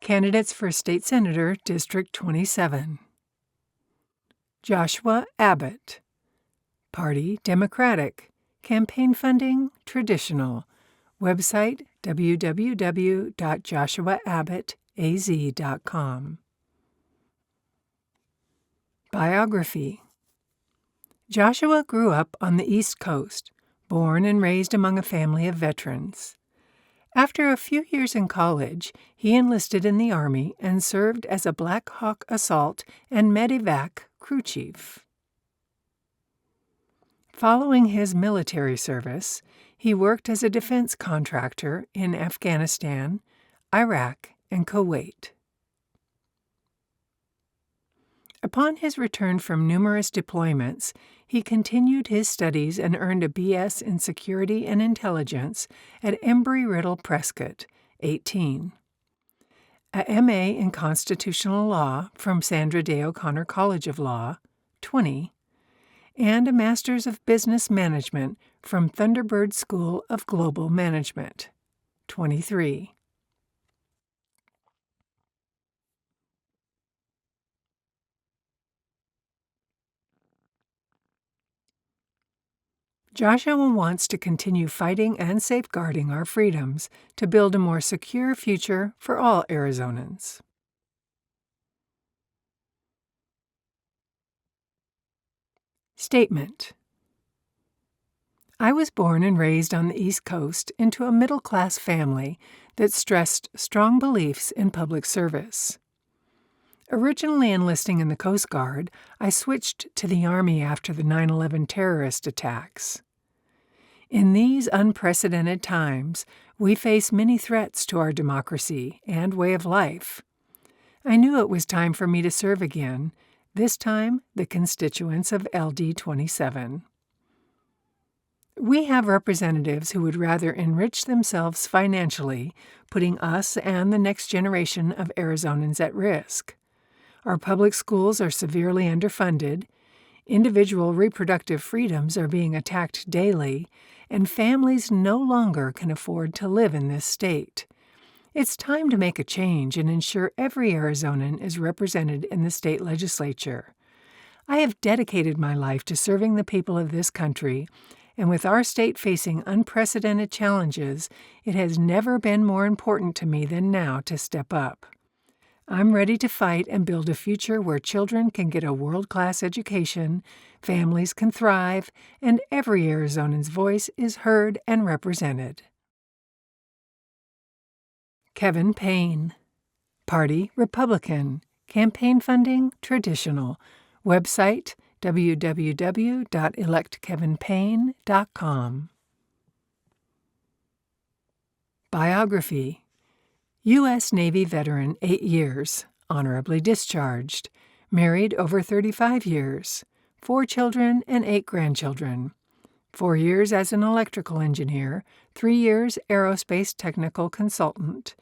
Candidates for State Senator, District 27. Joshua Abbott. Party Democratic. Campaign funding traditional. Website www.joshuaabbott.az.com. Biography. Joshua grew up on the East Coast, born and raised among a family of veterans. After a few years in college, he enlisted in the Army and served as a Black Hawk Assault and Medevac crew chief. Following his military service, he worked as a defense contractor in Afghanistan, Iraq, and Kuwait. Upon his return from numerous deployments, he continued his studies and earned a B.S. in Security and Intelligence at Embry-Riddle Prescott, 18, a M.A. in Constitutional Law from Sandra Day O'Connor College of Law, 20, and a Master's of Business Management from Thunderbird School of Global Management, 23. Joshua wants to continue fighting and safeguarding our freedoms to build a more secure future for all Arizonans. Statement. I was born and raised on the East Coast into a middle-class family that stressed strong beliefs in public service. Originally enlisting in the Coast Guard, I switched to the Army after the 9/11 terrorist attacks. In these unprecedented times, we face many threats to our democracy and way of life. I knew it was time for me to serve again, this time the constituents of LD 27. We have representatives who would rather enrich themselves financially, putting us and the next generation of Arizonans at risk. Our public schools are severely underfunded, individual reproductive freedoms are being attacked daily, and families no longer can afford to live in this state. It's time to make a change and ensure every Arizonan is represented in the state legislature. I have dedicated my life to serving the people of this country, and with our state facing unprecedented challenges, it has never been more important to me than now to step up. I'm ready to fight and build a future where children can get a world-class education, families can thrive, and every Arizonan's voice is heard and represented. Kevin Payne. Party Republican. Campaign funding traditional. Website www.electkevinpayne.com. Biography. U.S. Navy veteran, 8 years, honorably discharged, married over 35 years, 4 children and 8 grandchildren, 4 years as an electrical engineer, 3 years aerospace technical consultant,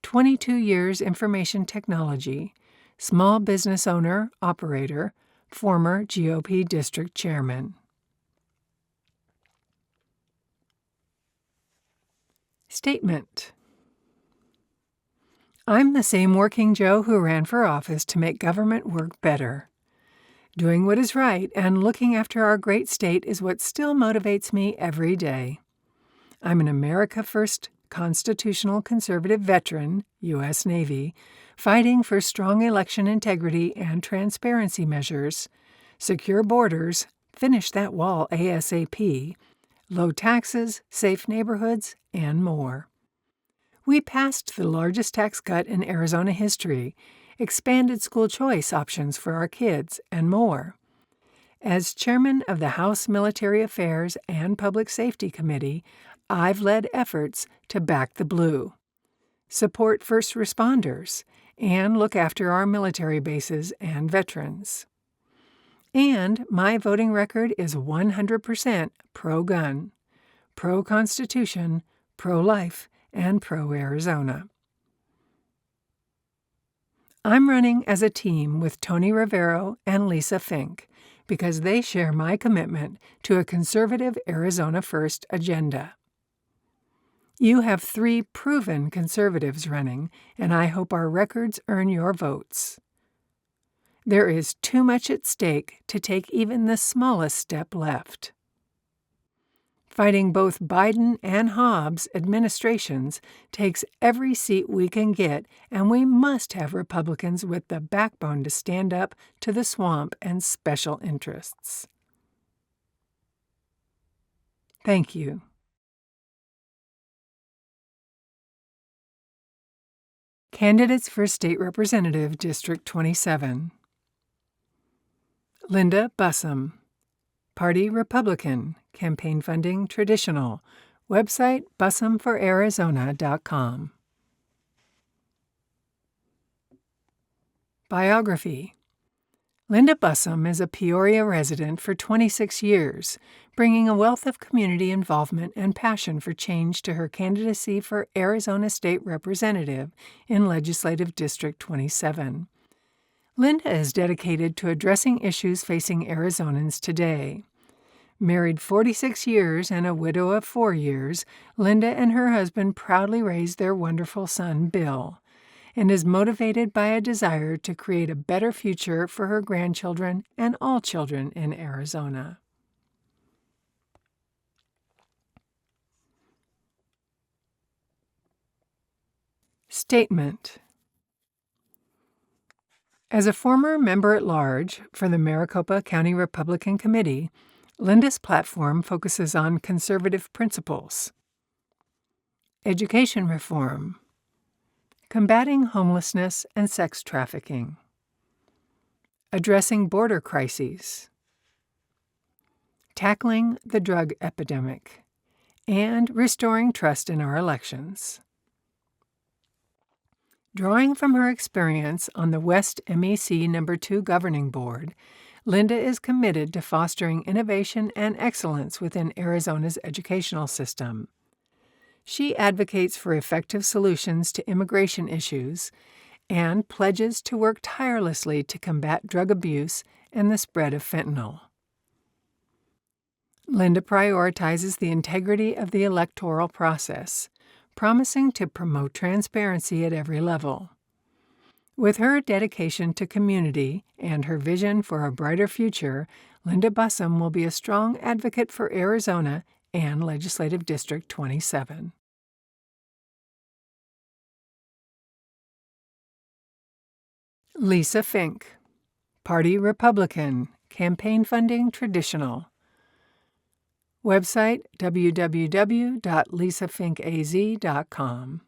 22 years information technology, small business owner, operator, former GOP district chairman. Statement. I'm the same working Joe who ran for office to make government work better. Doing what is right and looking after our great state is what still motivates me every day. I'm an America First constitutional conservative veteran, U.S. Navy, fighting for strong election integrity and transparency measures, secure borders, finish that wall ASAP, low taxes, safe neighborhoods, and more. We passed the largest tax cut in Arizona history, expanded school choice options for our kids, and more. As chairman of the House Military Affairs and Public Safety Committee, I've led efforts to back the blue, support first responders, and look after our military bases and veterans. And my voting record is 100% pro-gun, pro-Constitution, pro-life, and pro-Arizona. I'm running as a team with Tony Rivero and Lisa Fink because they share my commitment to a conservative Arizona First agenda. You have 3 proven conservatives running, and I hope our records earn your votes. There is too much at stake to take even the smallest step left. Fighting both Biden and Hobbs administrations takes every seat we can get, and we must have Republicans with the backbone to stand up to the swamp and special interests. Thank you. Candidates for State Representative, District 27. Linda Busam, Party Republican, campaign funding traditional, website busamforarizona.com. Biography. Linda Busam is a Peoria resident for 26 years, bringing a wealth of community involvement and passion for change to her candidacy for Arizona State Representative in Legislative District 27. Linda is dedicated to addressing issues facing Arizonans today. Married 46 years and a widow of 4 years, Linda and her husband proudly raised their wonderful son, Bill, and is motivated by a desire to create a better future for her grandchildren and all children in Arizona. Statement. As a former member-at-large for the Maricopa County Republican Committee, Linda's platform focuses on conservative principles: education reform, combating homelessness and sex trafficking, addressing border crises, tackling the drug epidemic, and restoring trust in our elections. Drawing from her experience on the West MEC No. 2 Governing Board, Linda is committed to fostering innovation and excellence within Arizona's educational system. She advocates for effective solutions to immigration issues and pledges to work tirelessly to combat drug abuse and the spread of fentanyl. Linda prioritizes the integrity of the electoral process, promising to promote transparency at every level. With her dedication to community and her vision for a brighter future, Linda Busam will be a strong advocate for Arizona and Legislative District 27. Lisa Fink, Party Republican, campaign funding traditional. Website www.lisafinkaz.com.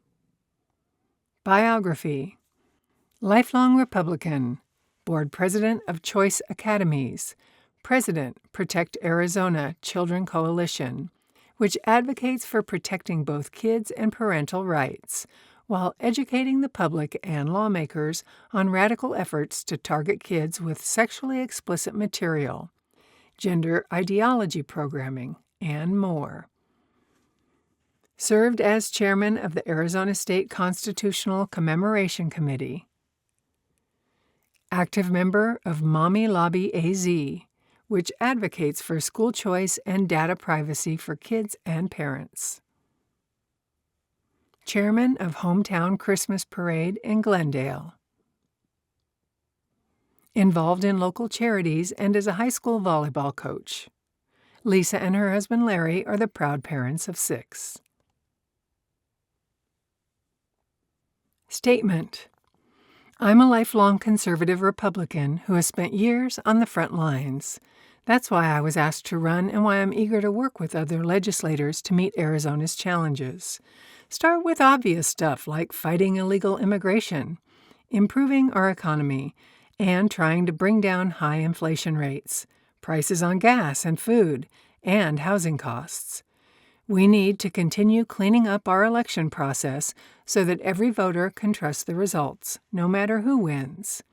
Biography. Lifelong Republican, Board President of Choice Academies, President, Protect Arizona Children Coalition, which advocates for protecting both kids and parental rights, while educating the public and lawmakers on radical efforts to target kids with sexually explicit material, gender ideology programming, and more. Served as chairman of the Arizona State Constitutional Commemoration Committee. Active member of Mommy Lobby AZ, which advocates for school choice and data privacy for kids and parents. Chairman of Hometown Christmas Parade in Glendale. Involved in local charities and is a high school volleyball coach. Lisa and her husband Larry are the proud parents of 6. Statement. I'm a lifelong conservative Republican who has spent years on the front lines. That's why I was asked to run and why I'm eager to work with other legislators to meet Arizona's challenges. Start with obvious stuff like fighting illegal immigration, improving our economy, and trying to bring down high inflation rates, prices on gas and food, and housing costs. We need to continue cleaning up our election process so that every voter can trust the results, no matter who wins.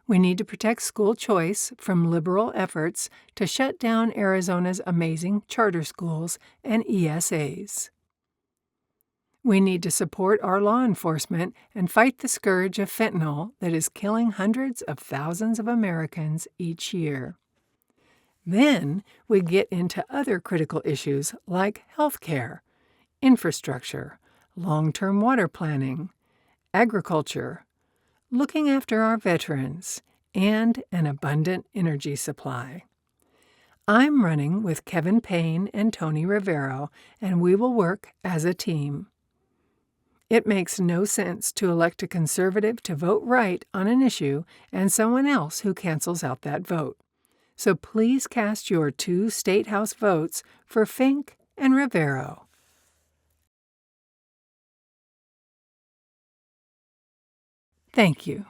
We need to protect school choice from liberal efforts to shut down Arizona's amazing charter schools and ESAs. We need to support our law enforcement and fight the scourge of fentanyl that is killing hundreds of thousands of Americans each year. Then we get into other critical issues like health care, infrastructure, long-term water planning, agriculture, looking after our veterans, and an abundant energy supply. I'm running with Kevin Payne and Tony Rivero, and we will work as a team. It makes no sense to elect a conservative to vote right on an issue and someone else who cancels out that vote. So please cast your 2 State House votes for Fink and Rivero. Thank you.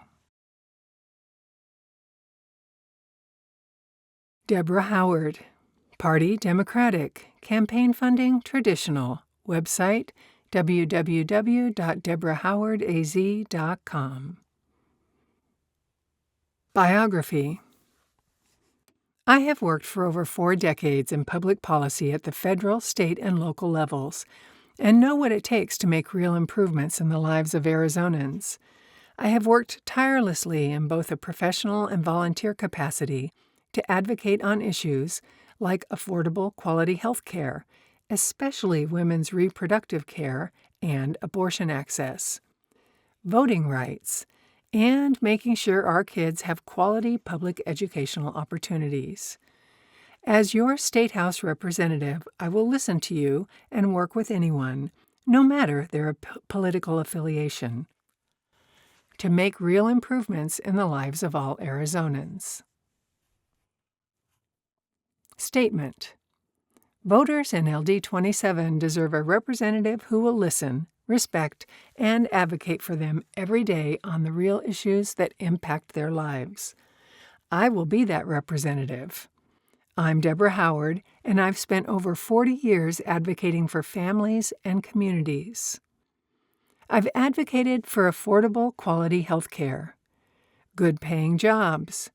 Deborah Howard, Party Democratic, Campaign Funding Traditional, website www.deborahhowardaz.com. Biography. I have worked for over 4 decades in public policy at the federal, state, and local levels, and know what it takes to make real improvements in the lives of Arizonans. I have worked tirelessly in both a professional and volunteer capacity to advocate on issues like affordable quality health care, especially women's reproductive care and abortion access, voting rights, and making sure our kids have quality public educational opportunities. As your State House representative, I will listen to you and work with anyone, no matter their political affiliation, to make real improvements in the lives of all Arizonans. Statement. Voters in LD 27 deserve a representative who will listen, respect, and advocate for them every day on the real issues that impact their lives. I will be that representative. I'm Deborah Howard, and I've spent over 40 years advocating for families and communities. I've advocated for affordable quality health care, good paying jobs,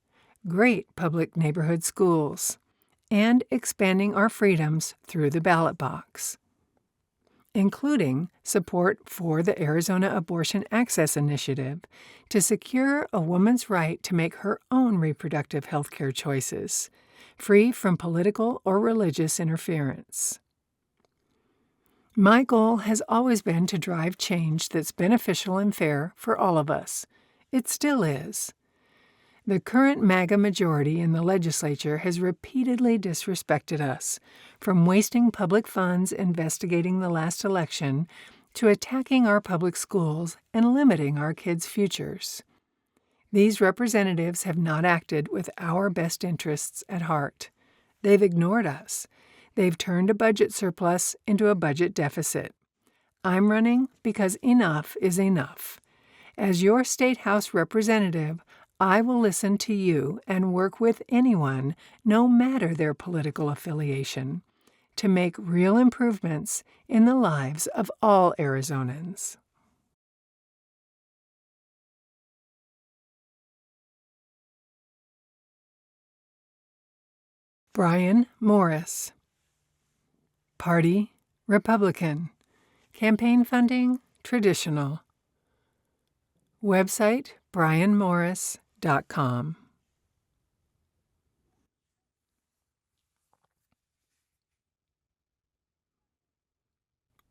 great public neighborhood schools, and expanding our freedoms through the ballot box, including support for the Arizona Abortion Access Initiative to secure a woman's right to make her own reproductive health care choices, free from political or religious interference. My goal has always been to drive change that's beneficial and fair for all of us. It still is. The current MAGA majority in the legislature has repeatedly disrespected us, from wasting public funds investigating the last election to attacking our public schools and limiting our kids' futures. These representatives have not acted with our best interests at heart. They've ignored us. They've turned a budget surplus into a budget deficit. I'm running because enough is enough. As your State House representative, I will listen to you and work with anyone, no matter their political affiliation, to make real improvements in the lives of all Arizonans. Brian Morris, Party Republican, Campaign Funding Traditional, website brianmorris.com.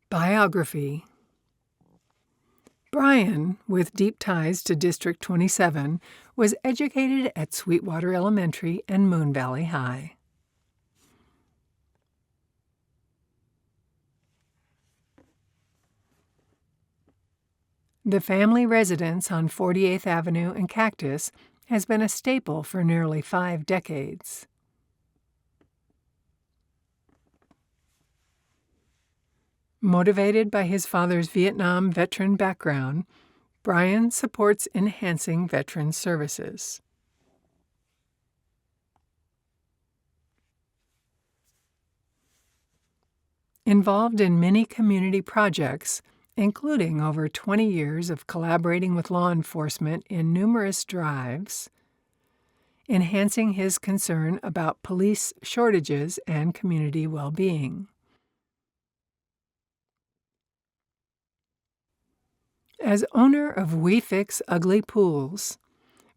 Biography. Brian, with deep ties to District 27, was educated at Sweetwater Elementary and Moon Valley High. The family residence on 48th Avenue and Cactus has been a staple for nearly 5 decades. Motivated by his father's Vietnam veteran background, Brian supports enhancing veteran services. Involved in many community projects, including over 20 years of collaborating with law enforcement in numerous drives, enhancing his concern about police shortages and community well-being. As owner of We Fix Ugly Pools,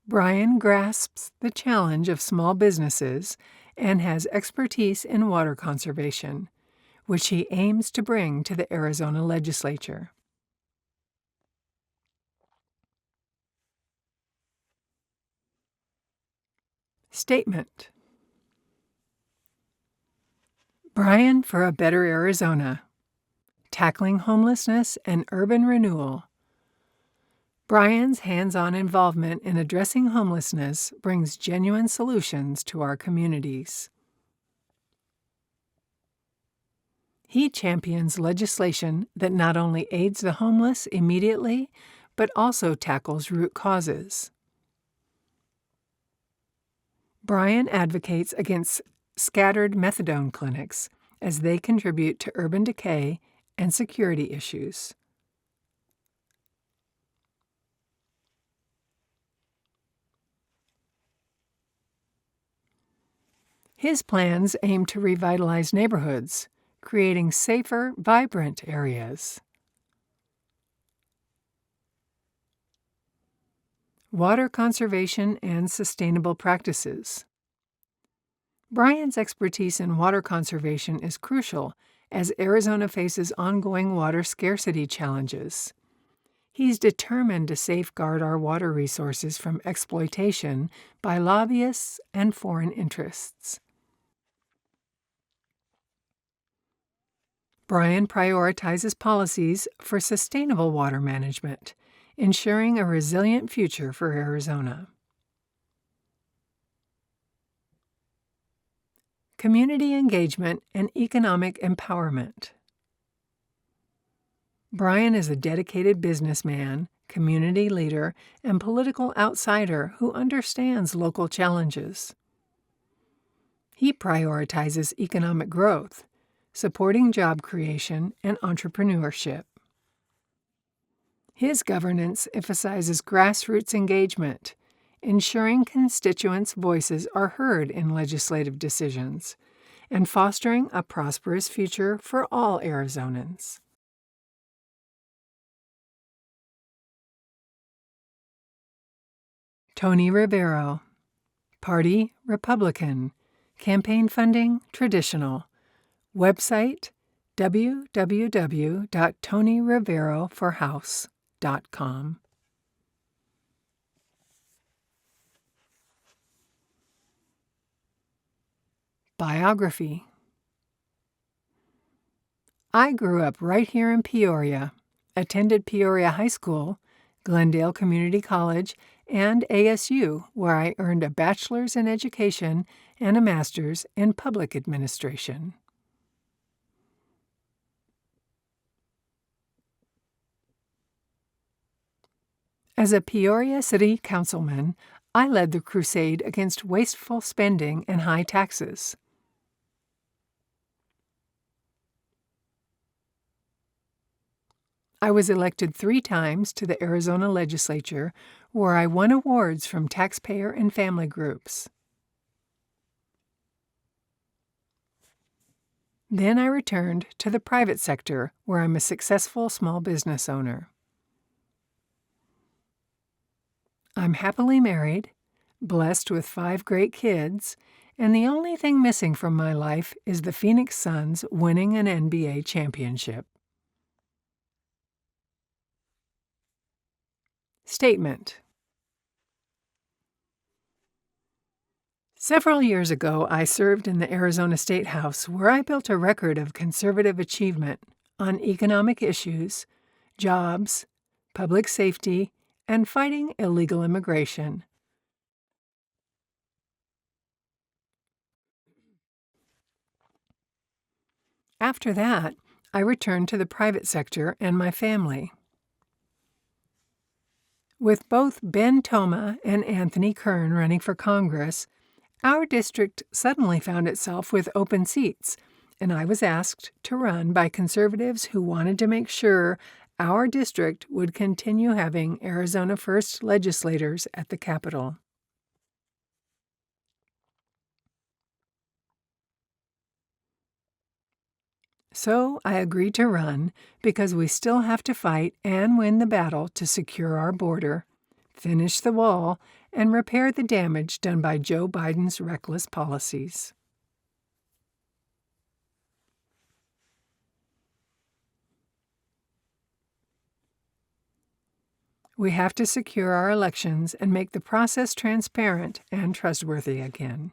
Brian grasps the challenge of small businesses and has expertise in water conservation, which he aims to bring to the Arizona legislature. Statement. Brian for a Better Arizona. Tackling Homelessness and Urban Renewal. Brian's hands-on involvement in addressing homelessness brings genuine solutions to our communities. He champions legislation that not only aids the homeless immediately, but also tackles root causes. Brian advocates against scattered methadone clinics as they contribute to urban decay and security issues. His plans aim to revitalize neighborhoods, creating safer, vibrant areas. Water conservation and sustainable practices. Brian's expertise in water conservation is crucial as Arizona faces ongoing water scarcity challenges. He's determined to safeguard our water resources from exploitation by lobbyists and foreign interests. Brian prioritizes policies for sustainable water management, ensuring a resilient future for Arizona. Community engagement and economic empowerment. Brian is a dedicated businessman, community leader, and political outsider who understands local challenges. He prioritizes economic growth, supporting job creation and entrepreneurship. His governance emphasizes grassroots engagement, ensuring constituents' voices are heard in legislative decisions, and fostering a prosperous future for all Arizonans. Tony Rivero. Party, Republican. Campaign funding, traditional. Website, www.tonyriveroforhouse.com. Biography. I grew up right here in Peoria, attended Peoria High School, Glendale Community College, and ASU, where I earned a bachelor's in education and a master's in public administration. As a Peoria City Councilman, I led the crusade against wasteful spending and high taxes. I was elected 3 times to the Arizona legislature, where I won awards from taxpayer and family groups. Then I returned to the private sector, where I'm a successful small business owner. I'm happily married, blessed with 5 great kids, and the only thing missing from my life is the Phoenix Suns winning an NBA championship. Statement. Several years ago, I served in the Arizona State House, where I built a record of conservative achievement on economic issues, jobs, public safety, and fighting illegal immigration. After that, I returned to the private sector and my family. With both Ben Toma and Anthony Kern running for Congress, our district suddenly found itself with open seats, and I was asked to run by conservatives who wanted to make sure our district would continue having Arizona First legislators at the Capitol. So I agreed to run because we still have to fight and win the battle to secure our border, finish the wall, and repair the damage done by Joe Biden's reckless policies. We have to secure our elections and make the process transparent and trustworthy again.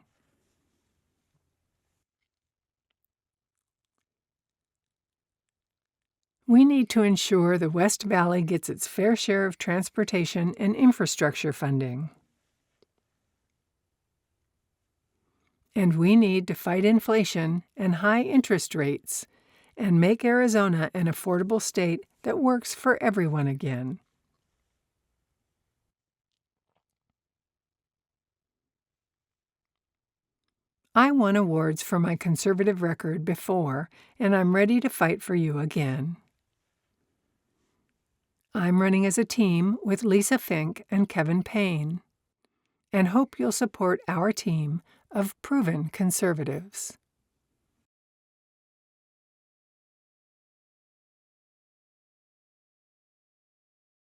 We need to ensure the West Valley gets its fair share of transportation and infrastructure funding. And we need to fight inflation and high interest rates and make Arizona an affordable state that works for everyone again. I won awards for my conservative record before, and I'm ready to fight for you again. I'm running as a team with Lisa Fink and Kevin Payne, and hope you'll support our team of proven conservatives.